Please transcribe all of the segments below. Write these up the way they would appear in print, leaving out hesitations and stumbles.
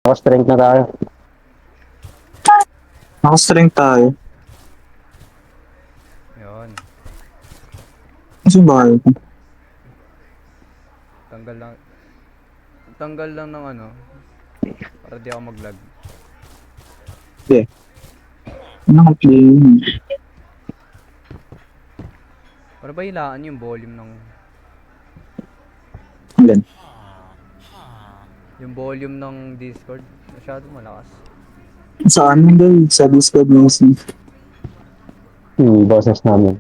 Naka-strength na tayo. Naka-strength tayo. Yun. Kasi ba? Tanggal lang. Tanggal lang ng ano. Para di ako mag-lag. Hindi. Ano ka play? Para ba hilaan yung volume ng... Ilan? Yung volume ng Discord? Masyado malakas. Saan mo daw? Sa Discord music. Boses namin.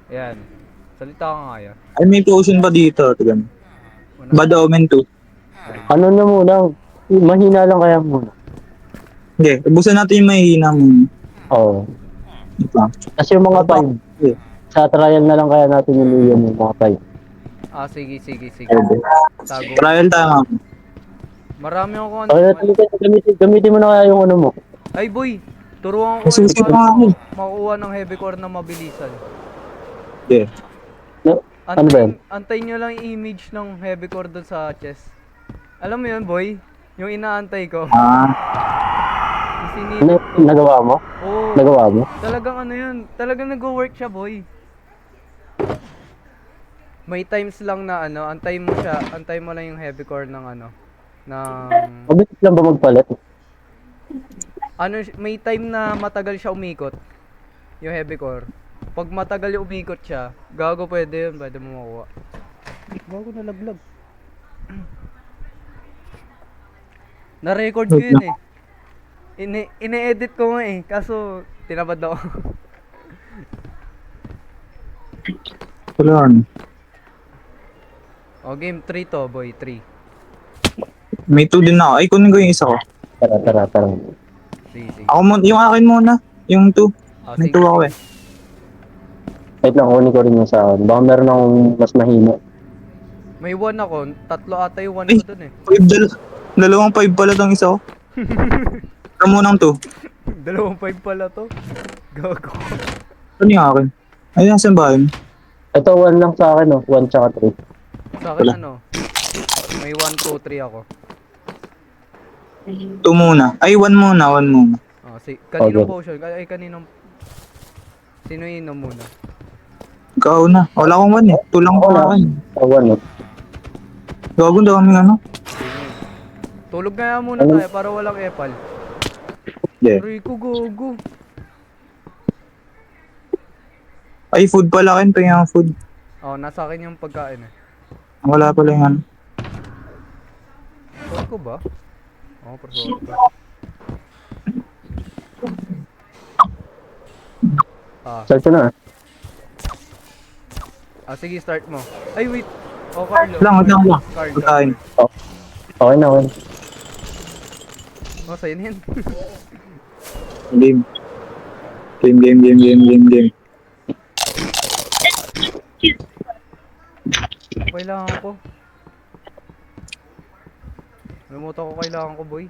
Ayan. Salita ka nga yan. Ay, may potion pa dito. Tignan. Una. Bad Omen 2. Ano na muna? Mahina lang kaya muna. Hindi, ubusan natin yung mahihina mo. Oo. Ito. Kasi yung mga 5, sa trial na lang kaya natin yung mga 5. Ah, sige, sige, sige. Pwede. Tago. Trial tayo. Marami ako ano. Okay, gamitin mo na kaya yung ano mo. Ay, boy! Turuan ko May kayo susi pa paano nga eh. makuha ng heavy core na mabilisan. Hindi. Ano ba yun? Antayin nyo lang yung image ng heavy core doon sa chest. Alam mo yun, boy? Yung inaantay ko. Ah, Isinilip ko. Nagawa mo? Oo. Nagawa mo? Talagang ano yun. Talagang nag-work siya, boy. May times lang na ano, antayin mo siya, antayin mo lang yung heavy core ng ano, ng... Mabilis lang ba magpalit? Ano, may time na matagal siya umikot, yung heavy core. Pag matagal yung umikot siya, gago pwede yun, pwede mo makuha. Gago nalaglag. Na-record ko yun eh. Ine-edit ko nga eh, kaso tinabad ako. wala ano. O, game 3 to, boy, 3. May 2 din ako. Ay, kunin ko yung isa ko. Tara. Sige, sige. Ako mo, yung akin muna. Yung 2. Ah, May sige, 2 ako sige. eh. Wait lang, kunin ko rin yung sa akin. Baka meron akong mas mahina. May 1 ako, tatlo ata yung 1 Ay, ko dun eh. 5 dalawang 5 pala tong isa ko. Ito munang 2. 2.5 pala to. Gago. Ano yung akin? Ay, nasan ba yun? Ito, 1 lang sa akin, 1 tsaka 3. Sa akin Wala. ano, may 1, 2, 3 ako. 2 muna. Ay, 1 muna, 1 muna. Oh, kaninong Okay. potion? Ay, kaninong... Sino inom muna? Ikaw na. Wala akong 1 eh. 2 lang Ako ako na. akin. 1 Gago, daming ano. Sige. Tulog nga muna Ano? tayo para walang epal. Yeah. Rico, gogo. Ay, food pala akin. Tingnan ang food. Oh, nasa akin yung pagkain eh. Wala pala yung ano. Suot ko ba? Oo, pero suot ko. Ah, Start ko na. sige, start mo. Ay, wait. Oh, Carlo. Wait lang. Carlo. Pagkain. Okay na. Oh, sa'yo na yan. Game. Game. Kailangan ko. Nalimutan ko kailangan ko, boy.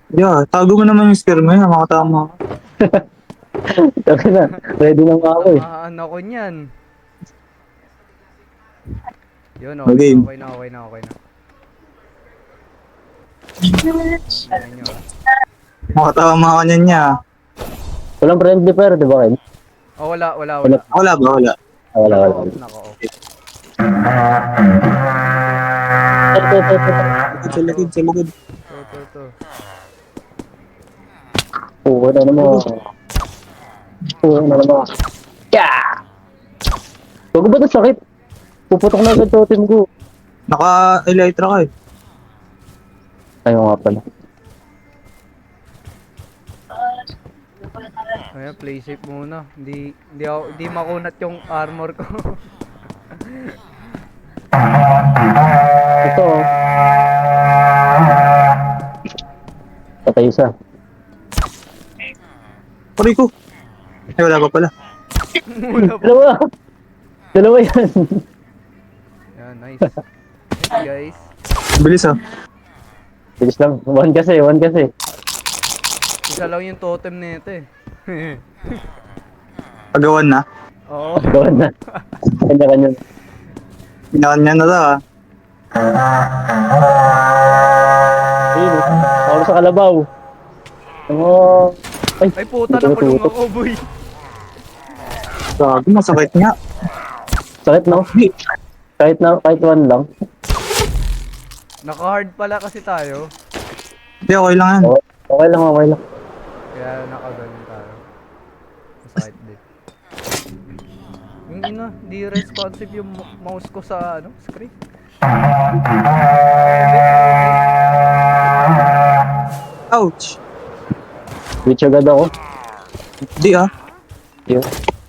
Yeah, tago mo naman yung scare mo yun. Makatama ka. Okay na. Ready na nga ako eh. Tamaan ako niyan. Yun, Okay. okay na. Ayan nyo. Makatama ka niyan niya. Walang friendly fire, di ba, Ken? Oh, wala. Wala ba? Wala. Wala. Nako. Sa likod. To. Oo na naman. Yeah! Bago ba ito sakit? Puputok na agad totem ko. Naka-elytra ka eh. Ayaw nga pala. Kaya play safe muna. Hindi makunat yung armor ko. Ito. Patay isa. Pari ko. Ay, wala pa pala. Dalawa yan. Yan, nice. Nice, guys. Bilis ah. Bilis lang. One kasi. Isa lang yung totem nito eh. Pagawan na. Oo. Gawan na. Kanya-kanya. Pinakan niya na to ah. Ayun, ako sa kalabaw. Ano? Ay, Ay puta, nakulong ako, boy. Gago, masakit nga. sakit no? Kahit one lang. Naka-hard pala kasi tayo. Hindi, okay lang yan. Okay lang, okay lang. Kaya nakaganon tayo. Masakit din. Yung ina, di responsive yung mouse ko sa screen. Ouch! Reach agad ako. Di ah. Yun.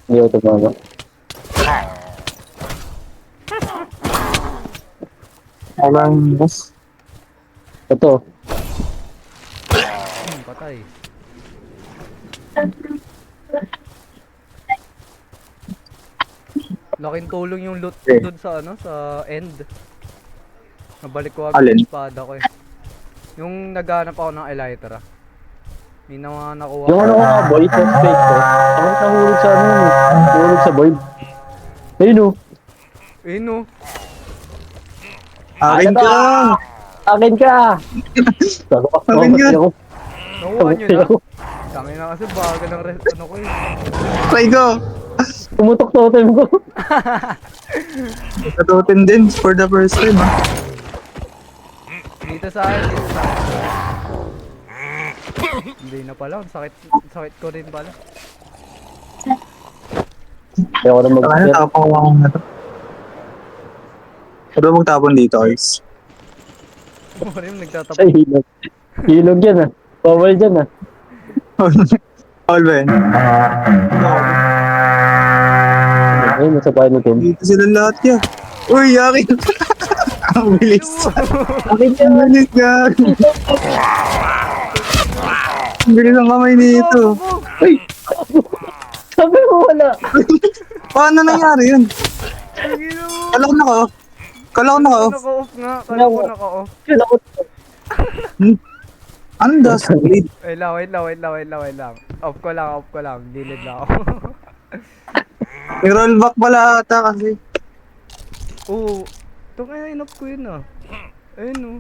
Hindi ako tumama. Alam, boss. Ito. Patay. Laking tulong yung loot doon sa sa end. Nabalik ko agad Alin? yung espada ko eh. Yung naghanap ako ng elytra. May nakuha Yung ano ko nga boy, sa space ko. Ako nahulog sa nahulog sa void. Ayun o. Eh no. Akin ka! Akin ka! Akin ka! Nakuha nyo na. Kami na kasi baga ng ko eh. Try ko! Pumutok totem ko. Natutin din for the first time ah. Dito sa akin, dito sa akin. Hindi na pala, sakit ko rin pala. Kaya ako na Saka na, mag-share. tapang ako na to. Ano magtapon dito, guys? Ano rin, nagtatapos. Ay, hilog. Hilog yan ah. Bawal dyan ah. All ba yan? Ayun, nasa bahay ni Tim. Dito sila lahat yan. Uy, akin! Ang bilis. Akin ka! Ang bilis ka! Ang bilis ang kamay nito. Ay! Sabi mo wala. Paano nangyari yun? Kala ko naka-off. Kala ko naka-off. Naka-off nga, kala ko naka-off. Kaya ako. Andas, wait. Wait lang. Off ko lang. Dilid na ako. May rollback pala ata kasi. Oo. Ito kaya in-off ko yun ah. Ayun oh.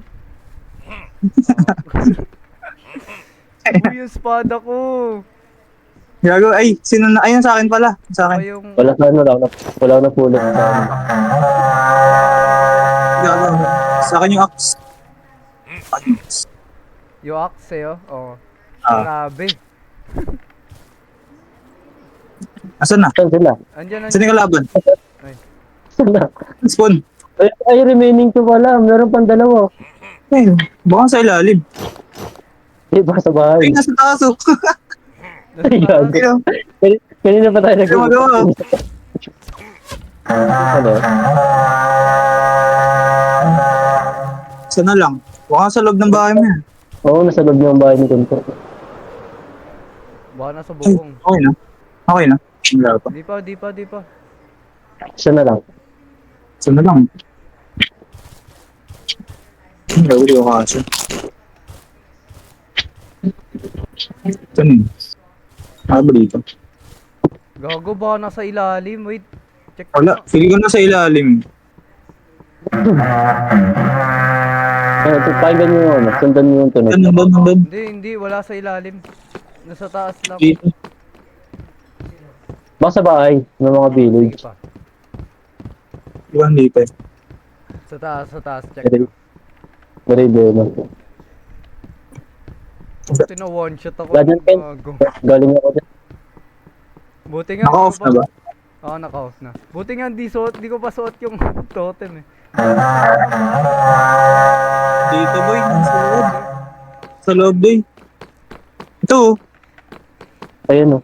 Uy, yung espada ko. Gago, ay, sino na? Ayun sa akin pala. Sa Saka akin. yung... Wala sa ano lang. Wala na pulot sa ano. Gago. Sa akin yung axe. Yung axe eh oh. Oo. Ah. Grabe. Asan na? Saan sila? Andyan. Saan yung kalaban? Ay. Saan na? Spawn. Ay, remaining to pala. Meron pang dalawa. Eh, baka sa ilalim. Di ba sa Ay, bahay? nasa taas oh. Ay, gago. Ayun. Kanina pa tayo Ay, magawa. Ano? Sana lang. Baka sa loob ng bahay mo yan. Oo, nasa loob niya ang bahay ni Kunto. Baka nasa Ay, bubong. okay na. Okay na. Wala pa. Di pa. Siya na lang. Sana lang. Gawin ko kasi. Ito na. Ah, ba dito? Gago ba nasa ilalim? Wait. Check Wala. Feel ko na sa ilalim. Pakinggan niyo yun. Sundan niyo yung tunog. Ano ba? Hindi. Wala sa ilalim. Nasa taas lang. Dito. Baka sa bahay ng mga village. Sige pa. Iwan dito. Sa taas. Check. Very no. Buti na one shot ako. Ganyan, Pen. Gago. Galing ako dyan. Buti nga. Naka-off na ba? Oo, naka-off na. Buti nga di ko pa suot yung totem eh. Dito boy. Sa loob. Sa loob boy. Ito oh. Ayun o.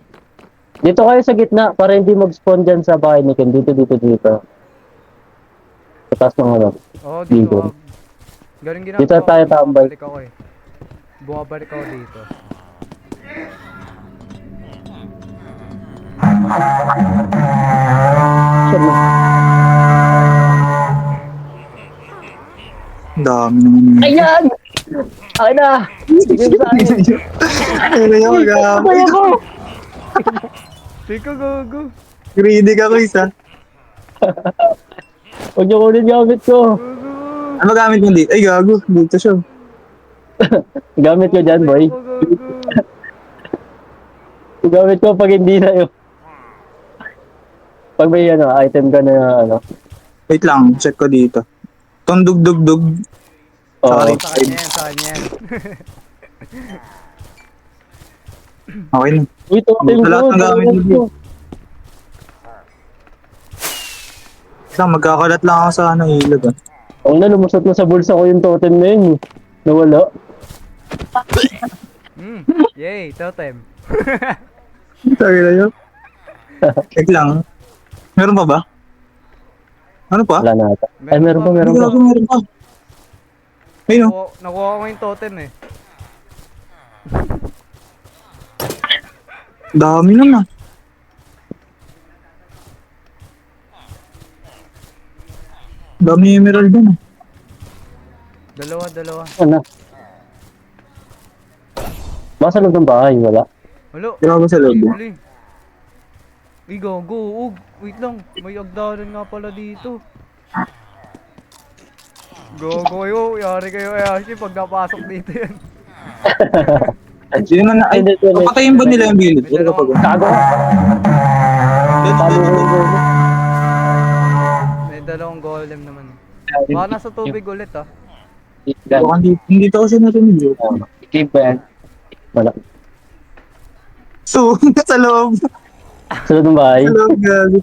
Dito kayo sa gitna para hindi mag-spawn dyan sa bahay ni Ken. Dito. Sa taas ng ano. Oo, Dito. dito. Galing ginagawa. Dito tayo tambay. Bumabalik ako eh. Bumabalik ako dito. Siya na. Ang dami naman. Ayan! Akin na! Sige sa akin. Ano yung mag-aamay? Sabay ako! Teka, gago. Greedy ka ko isa. Huwag niyo kunin gamit ko. Gago. Ano gamit mo dito? Ay, gago. Dito siya. Gamit ko dyan, boy. Ako, gago. Gamit ko pag hindi sa'yo. Pag may ano, item ka na ano. Wait lang, check ko dito. Itong dug-dug-dug. Oo. Sorry. Sa kanya yan, sa kanya yan. Okay na. Uy, totem Wala ko. kang gamit totem mo. ko. Wait lang, magkakalat lang ako sa ano, ilog ah. Ang na, lumusot na sa bulsa ko yung totem na yun. Nawala. Yay, totem. Sorry na yun. Check lang. Meron pa ba? Ano pa? Wala na ata. Ay, meron pa, Ay, meron pa. gago, meron pa. Ayun oh. Nakuha ko yung totem eh. Dami naman. Dami emerald dun ah. Dalawa. Ano? Baka sa loob ng bahay, wala. Halo. Grabe sa loob. Huli. Uy, gago. Wait lang. May agdanan nga pala dito. Gago kayo. Yari kayo kay Ashley pag napasok dito yan. Hindi naman na. Ay, Hindi, hindi. papatayin ba nila yung village? May Ano kapag? Kago. Sabi ko yung May dalawang golem naman. Baka nasa tubig ulit ah. Baka hindi to kasi narinig yun. Keep ba yan? Wala. So, sa loob. Sa loob ng bahay. Sa loob, gago.